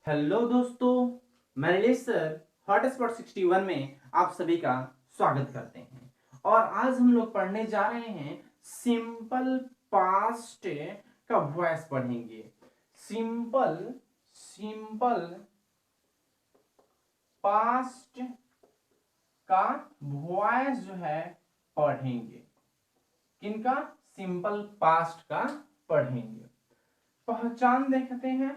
Hello दोस्तों, मैं Nilesh sir hotspot 61 में आप सभी का स्वागत करते हैं। और आज हम लोग पढ़ने जा रहे हैं सिंपल पास्ट का वॉइस पढ़ेंगे। सिंपल सिंपल पास्ट का वॉइस जो है पढ़ेंगे। किनका? सिंपल पास्ट का पढ़ेंगे। पहचान देखते हैं।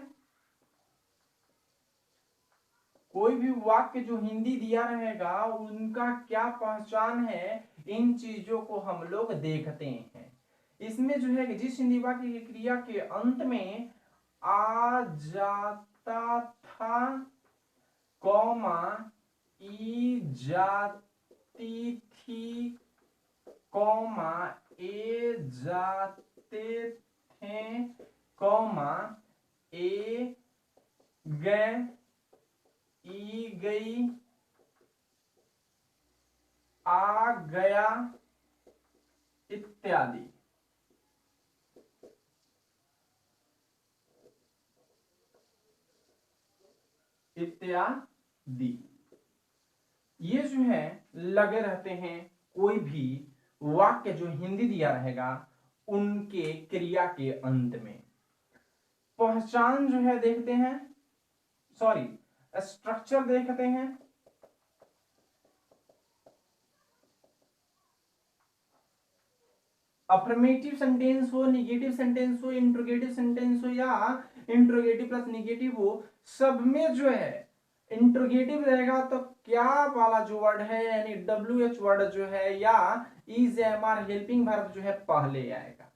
कोई भी वाक्य जो हिंदी दिया रहेगा उनका क्या पहचान है, इन चीजों को हम लोग देखते हैं। इसमें जो है कि जिस हिंदी वाक्य की क्रिया के अंत में आ जाता था, कौमा ई जाती थी, कौमा ए जाते थे, कौमा ए गए, ई गई, आ गया, इत्यादि। इत्यादि ये जो है लगे रहते हैं कोई भी वाक्य जो हिंदी दिया रहेगा उनके क्रिया के अंत में। पहचान जो है देखते हैं, सॉरी स्ट्रक्चर देखते हैं। अफर्मेटिव सेंटेंस हो, निगेटिव सेंटेंस हो, इंट्रोगेटिव सेंटेंस हो या इंट्रोगेटिव प्लस निगेटिव हो, सब में जो है इंट्रोगेटिव रहेगा तो क्या वाला जो वर्ड है यानी डब्ल्यू एच वर्ड जो है या is am are helping verb जो है पहले आएगा।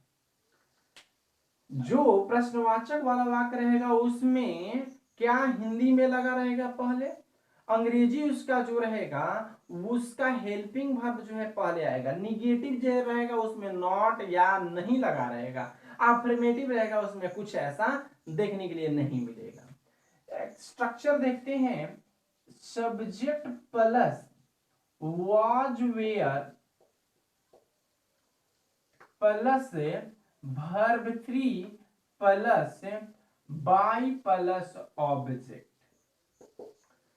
जो प्रश्नवाचक वाला वाक्य रहेगा उसमें क्या हिंदी में लगा रहेगा पहले, अंग्रेजी उसका जो रहेगा उसका हेल्पिंग वर्ब जो है पहले आएगा। निगेटिव जो रहेगा उसमें नॉट या नहीं लगा रहेगा। अफर्मेटिव रहेगा उसमें कुछ ऐसा देखने के लिए नहीं मिलेगा। स्ट्रक्चर देखते हैं। Subject plus was were plus verb 3 plus by plus object.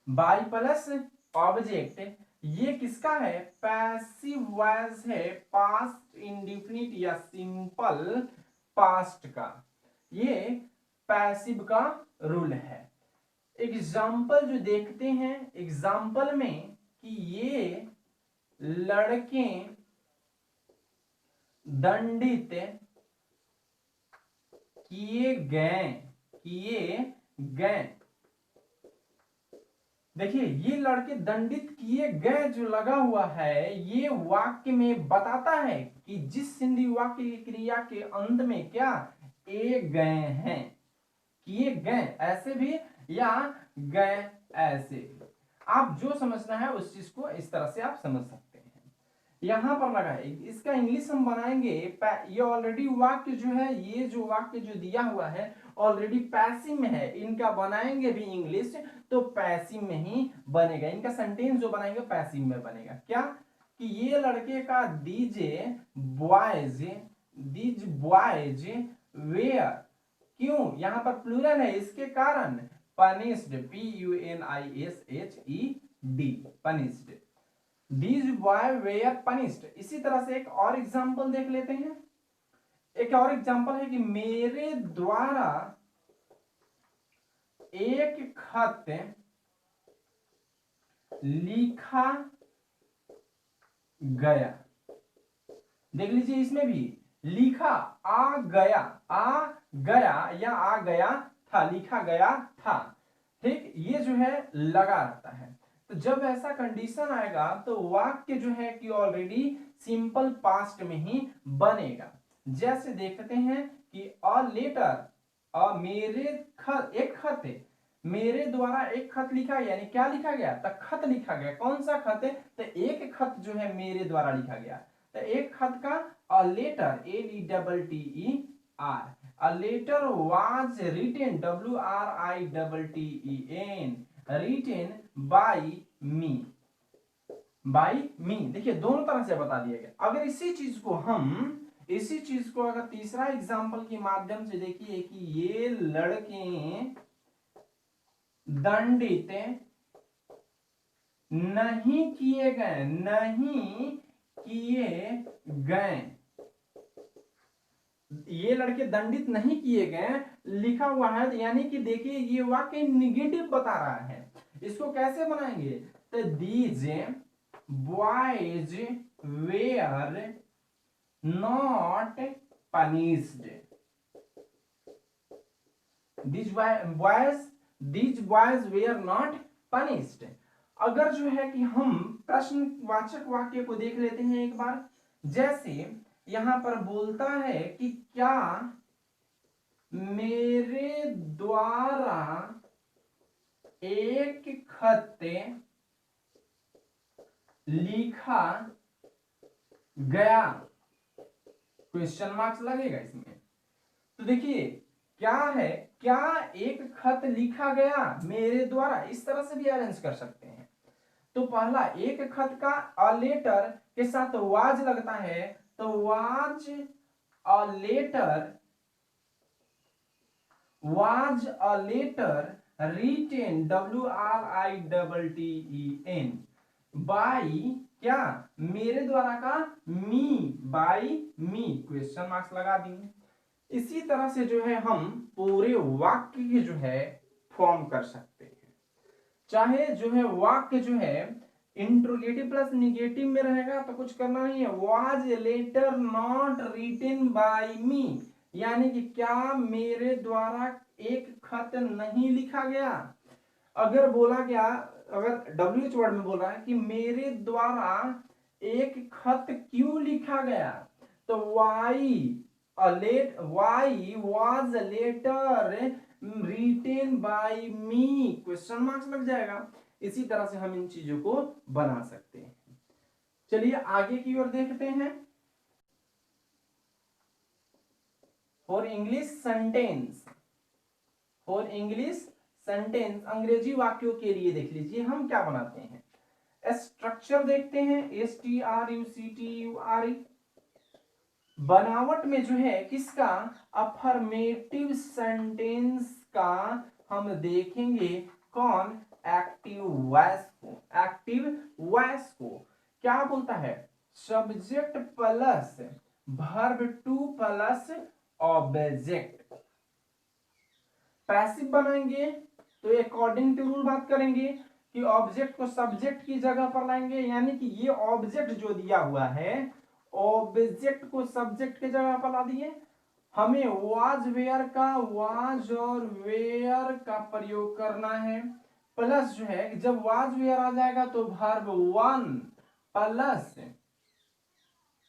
By plus object ये किसका है? पैसिव वॉइस है, पास्ट इंडिफिनिट या सिंपल पास्ट का। ये पैसिव का रूल है। एग्जाम्पल जो देखते हैं एग्जाम्पल में कि ये लड़के दंडित किए गए, किए गए। देखिए ये लड़के दंडित किए गए जो लगा हुआ है ये वाक्य में बताता है कि जिस हिंदी वाक्य की क्रिया के अंत में क्या ए गए हैं, किए गए ऐसे भी या गए ऐसे भी। आप जो समझना है उस चीज को इस तरह से आप समझ सकते हैं। यहां पर लगा है, इसका इंग्लिश हम बनाएंगे। ये ऑलरेडी वाक्य जो है, ये जो वाक्य जो दिया हुआ है ऑलरेडी पैसिव में है, इनका बनाएंगे भी इंग्लिश तो पैसिव में ही बनेगा। इनका सेंटेंस जो बनाएंगे पैसिव में बनेगा। क्या कि ये लड़के का दीजे बॉयज, दीज बॉयज वेयर, क्यों यहां पर प्लूरल है इसके कारण punished, PUNISHED, punished, these boy were punished. इसी तरह से एक और एग्जांपल देख लेते हैं। एक और एग्जांपल है कि मेरे द्वारा एक खत लिखा गया। देख लीजिए इसमें भी लिखा, आ गया, आ गया या आ गया था, लिखा गया था। ठीक, ये जो है लगा रहता है। तो जब ऐसा कंडीशन आएगा तो वाक्य जो है कि ऑलरेडी सिंपल पास्ट में ही बनेगा। जैसे देखते हैं कि अ लेटर, मेरे खत, एक खत है, मेरे द्वारा एक खत लिखा गया, यानी क्या लिखा गया? तो खत लिखा गया। कौन सा खत है? तो एक खत जो है मेरे द्वारा लिखा गया। तो एक खत का a letter, LETTER, a letter was written, WRITTEN, written by me, by me. देखिए दोनों तरह से बता दिया गया। अगर इसी चीज को अगर तीसरा एग्जांपल के माध्यम से देखिए कि ये लड़के दंडित नहीं किए गए, नहीं किए गए, ये लड़के दंडित नहीं किए गए लिखा हुआ है, यानी कि देखिए ये वाक्य निगेटिव बता रहा है। इसको कैसे बनाएंगे? तो these boys were not punished, these boys were not punished। अगर जो है कि हम प्रश्नवाचक वाक्य को देख लेते हैं एक बार, जैसे यहां पर बोलता है कि क्या मेरे द्वारा एक खत लिखा गया, क्वेश्चन मार्क्स लगेगा इसमें। तो देखिए क्या है, क्या एक खत लिखा गया मेरे द्वारा, इस तरह से भी अरेंज कर सकते हैं। तो पहला एक खत का अ लेटर के साथ वाज लगता है, तो was a letter, was a letter written, WRITTEN by क्या, मेरे द्वारा का me, by me, question marks लगा दिए। इसी तरह से जो है हम पूरे वाक्य की जो है फॉर्म कर सकते हैं। चाहे जो है वाक्य जो है इंट्रोगेटिव प्लस निगेटिव में रहेगा तो कुछ करना नहीं है, was letter not written by me, यानी कि क्या मेरे द्वारा एक खत नहीं लिखा गया। अगर बोला गया, अगर WH वर्ड में बोल रहा है कि मेरे द्वारा एक खत क्यों लिखा गया, तो why was a letter written by me, question marks लग जाएगा। इसी तरह से हम इन चीजों को बना सकते हैं। चलिए आगे की ओर देखते हैं। For English sentence, for English sentence अंग्रेजी वाक्यों के लिए देख लीजिए हम क्या बनाते हैं। स्ट्रक्चर देखते हैं, STRUCTURE, बनावट में जो है किसका, अफर्मेटिव सेंटेंस का हम देखेंगे, कौन, एक्टिव वॉइस को। एक्टिव वॉइस को क्या बोलता है, subject plus verb two plus object. Passive बनाएंगे तो अकॉर्डिंग टू रूल बात करेंगे कि ऑब्जेक्ट को सब्जेक्ट की जगह पर लाएंगे, यानी कि ये ऑब्जेक्ट जो दिया हुआ है ऑब्जेक्ट को सब्जेक्ट के जगह पर ला दिए। हमें वाज वेयर का वाज और वेयर का प्रयोग करना है, प्लस जो है जब वाज वेयर आ जाएगा तो वर्ब वन प्लस,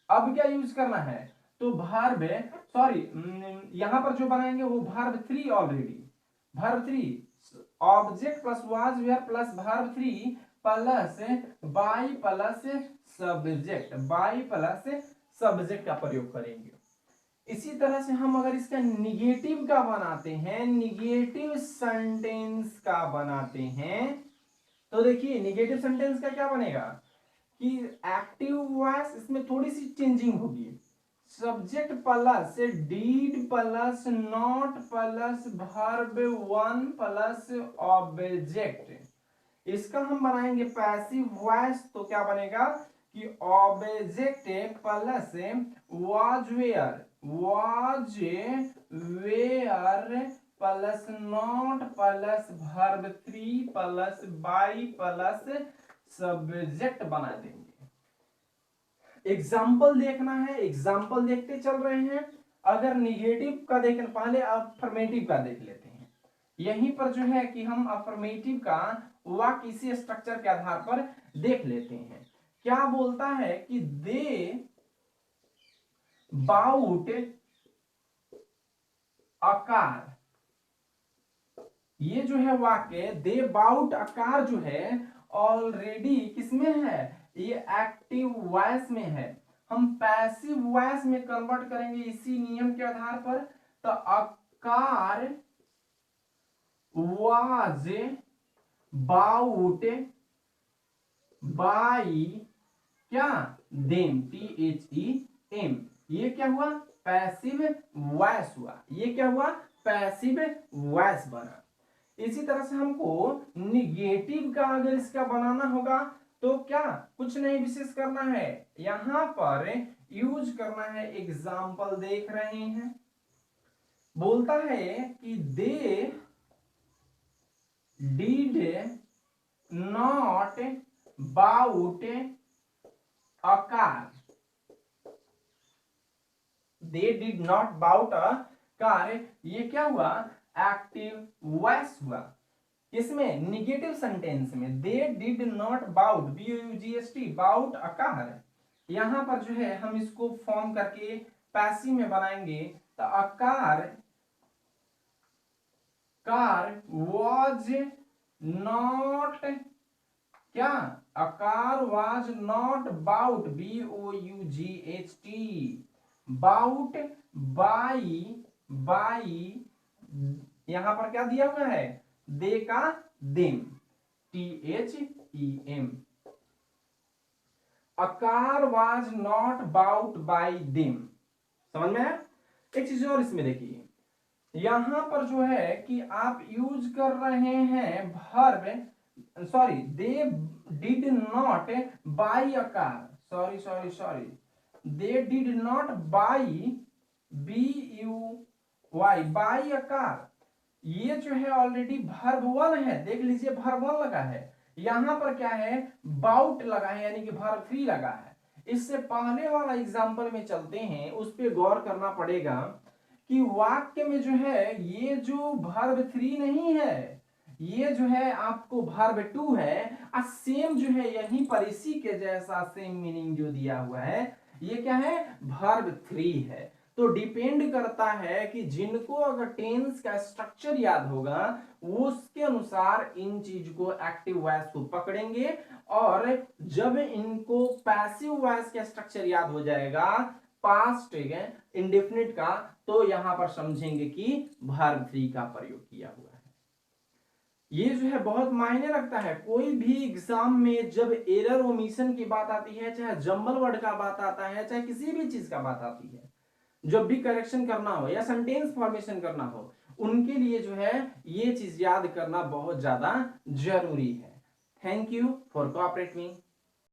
अब क्या यूज करना है, तो वर्ब, सॉरी यहां पर जो बनाएंगे वो verb three, already verb three, object plus was were plus verb three plus by plus subject, by plus subject का प्रयोग करेंगे। इसी तरह से हम अगर इसका निगेटिव का बनाते हैं, निगेटिव सेंटेंस का बनाते हैं, तो देखिए निगेटिव सेंटेंस का क्या बनेगा कि एक्टिव वॉइस, इसमें थोड़ी सी चेंजिंग होगी, subject plus did plus not plus verb one plus object. इसका हम बनाएंगे पैसिव वॉइस, तो क्या बनेगा कि object plus was were, was were plus not plus verb three plus by plus subject बना देंगे। एग्जाम्पल देखना है, एग्जाम्पल देखते चल रहे हैं। अगर निगेटिव का देखें, पहले अफर्मेटिव का देख लेते हैं। यहीं पर जो है कि हम अफर्मेटिव का वाक्य इसी स्ट्रक्चर के आधार पर देख लेते हैं। क्या बोलता है कि दे बाउट अकार, ये जो है वाक्य दे बाउट अकार जो है ऑलरेडी किसमें है, ये एक्टिव वॉइस में है। हम पैसिव वॉइस में कन्वर्ट करेंगे इसी नियम के आधार पर। तो अकार वाज बाउट बाई क्या, देम, THEM, ये क्या हुआ, पैसिव वॉइस हुआ। ये क्या हुआ, पैसिव वॉइस बना। इसी तरह से हमको निगेटिव का अगर इसका बनाना होगा तो क्या कुछ नहीं विशेष करना है, यहां पर यूज करना है एग्जाम्पल। देख रहे हैं, बोलता है कि they did not bought a car, they did not bought a car, ये क्या हुआ, एक्टिव वॉइस हुआ। इसमें निगेटिव सेंटेंस में they did not bought, BOUGST, bought a car, यहां पर जो है हम इसको फॉर्म करके पैसिव में बनाएंगे तो अ कार वॉज नॉट, क्या, a car was not bought, BOUGHT, bought by, यहां पर क्या दिया हुआ है, दे का them, THEM, a car was not bought by them. समझ में है? एक चीज और इसमें देखिए, यहां पर जो है कि आप यूज कर रहे हैं verb, sorry, they did not by a car, sorry, they did not by, BUY, by a car, ये जो है ऑलरेडी वर्ब 1 है, देख लीजिए वर्ब 1 लगा है, यहां पर क्या है, बाउट लगा है, यानी कि वर्ब 3 लगा है। इससे पहले वाला एग्जांपल में चलते हैं, उस पर गौर करना पड़ेगा कि वाक्य में जो है ये जो वर्ब 3 नहीं है, ये जो है आपको वर्ब 2 है, और सेम जो है यहीं पर इसी के जैसा सेम मीनिंग जो दिया हुआ है, ये क्या है, वर्ब 3 है। तो डिपेंड करता है कि जिनको अगर टेंस का स्ट्रक्चर याद होगा उसके अनुसार इन चीज को एक्टिव वॉइस को पकड़ेंगे, और जब इनको पैसिव वॉइस का स्ट्रक्चर याद हो जाएगा पास्ट इंडेफिनिट का, तो यहां पर समझेंगे कि वर्ब 3 का प्रयोग किया हुआ है। ये जो है बहुत मायने रखता है। कोई भी एग्जाम में जब एरर ओमिशन की बात आती है, चाहे जंबल वर्ड का बात आता है, चाहे किसी भी चीज का बात आती है, जब भी करेक्शन करना हो या सेंटेंस फॉर्मेशन करना हो, उनके लिए जो है ये चीज याद करना बहुत ज्यादा जरूरी है। Thank you for cooperate me.